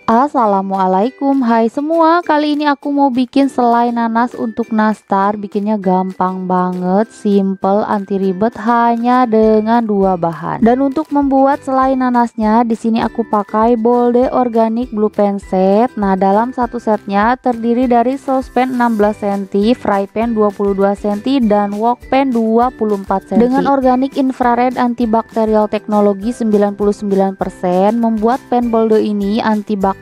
Assalamualaikum, hai semua. Kali ini aku mau bikin selai nanas untuk nastar. Bikinnya gampang banget, simple, anti ribet, hanya dengan 2 bahan. Dan untuk membuat selai nanasnya, di sini aku pakai Bolde Organic Blue Pan Set. Nah, dalam satu setnya terdiri dari saucepan 16 cm, fry pan 22 cm, dan wok pan 24 cm. Dengan organik infrared antibakterial teknologi 99%, membuat pan Bolde ini antibakterial,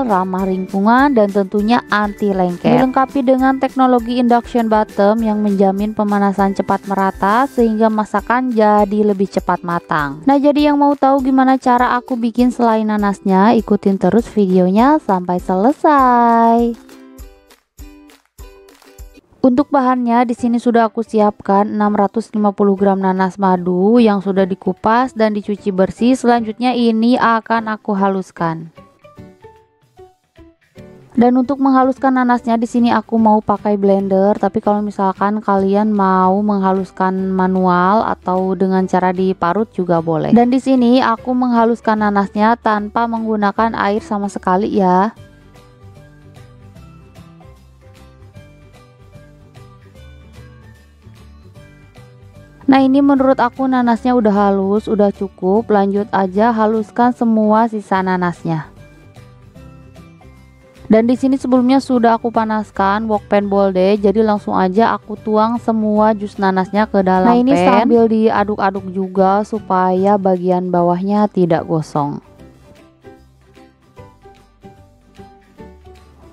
ramah lingkungan, dan tentunya anti lengket. Dilengkapi dengan teknologi induction bottom yang menjamin pemanasan cepat merata sehingga masakan jadi lebih cepat matang. Nah, jadi yang mau tahu gimana cara aku bikin selai nanasnya, ikutin terus videonya sampai selesai. Untuk bahannya di sini sudah aku siapkan 650 gram nanas madu yang sudah dikupas dan dicuci bersih. Selanjutnya ini akan aku haluskan. Dan untuk menghaluskan nanasnya di sini aku mau pakai blender, tapi kalau misalkan kalian mau menghaluskan manual atau dengan cara diparut juga boleh. Dan di sini aku menghaluskan nanasnya tanpa menggunakan air sama sekali ya. Nah, ini menurut aku nanasnya udah halus, udah cukup. Lanjut aja haluskan semua sisa nanasnya. Dan di sini sebelumnya sudah aku panaskan wok pan Bolde, jadi langsung aja aku tuang semua jus nanasnya ke dalam pan. Nah, ini sambil diaduk-aduk juga supaya bagian bawahnya tidak gosong.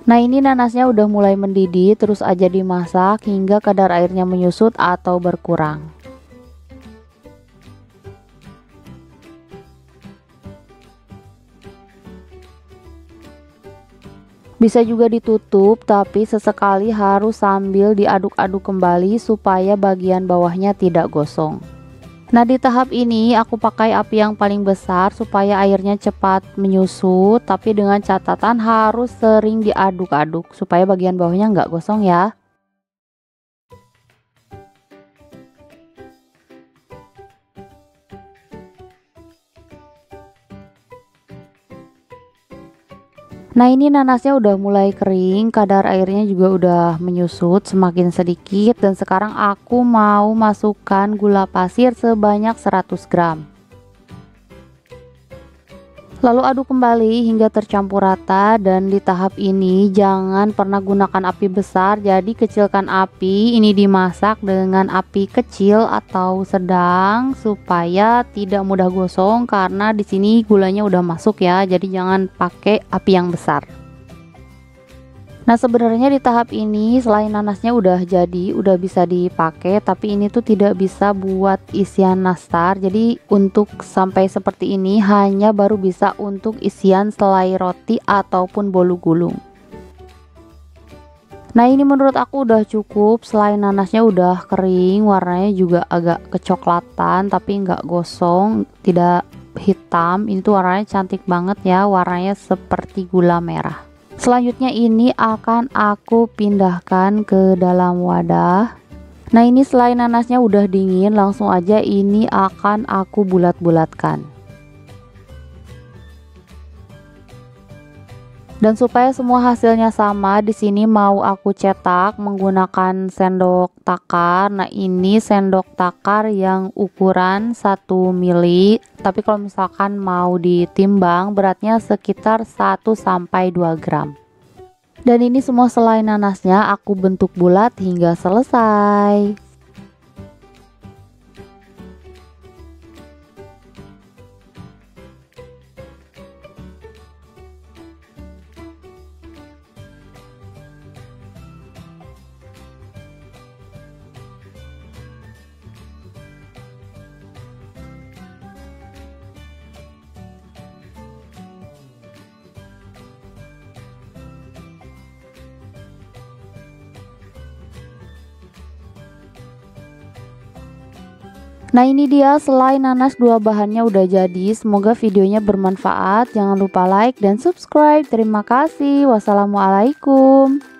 Nah, ini nanasnya udah mulai mendidih, terus aja dimasak hingga kadar airnya menyusut atau berkurang. Bisa juga ditutup, tapi sesekali harus sambil diaduk-aduk kembali supaya bagian bawahnya tidak gosong. Nah, di tahap ini aku pakai api yang paling besar supaya airnya cepat menyusut, tapi dengan catatan harus sering diaduk-aduk supaya bagian bawahnya nggak gosong ya. Nah, ini nanasnya udah mulai kering, kadar airnya juga udah menyusut semakin sedikit, dan sekarang aku mau masukkan gula pasir sebanyak 100 gram. Lalu aduk kembali hingga tercampur rata, dan di tahap ini jangan pernah gunakan api besar, jadi kecilkan api. Ini dimasak dengan api kecil atau sedang supaya tidak mudah gosong, karena di sini gulanya udah masuk ya, jadi jangan pakai api yang besar. Nah, sebenarnya di tahap ini selai nanasnya udah jadi, udah bisa dipakai, tapi ini tuh tidak bisa buat isian nastar. Jadi untuk sampai seperti ini hanya baru bisa untuk isian selai roti ataupun bolu gulung. Nah, ini menurut aku udah cukup. Selai nanasnya udah kering, warnanya juga agak kecoklatan tapi nggak gosong, tidak hitam. Ini tuh warnanya cantik banget ya, warnanya seperti gula merah. Selanjutnya ini akan aku pindahkan ke dalam wadah. Nah, ini selai nanasnya udah dingin, langsung aja ini akan aku bulat-bulatkan. Dan supaya semua hasilnya sama, di sini mau aku cetak menggunakan sendok takar. Nah, ini sendok takar yang ukuran 1 mili. Tapi kalau misalkan mau ditimbang, beratnya sekitar 1-2 gram. Dan ini semua selai nanasnya aku bentuk bulat hingga selesai. Nah, ini dia selai nanas 2 bahannya udah jadi. Semoga videonya bermanfaat. Jangan lupa like dan subscribe. Terima kasih. Wassalamualaikum.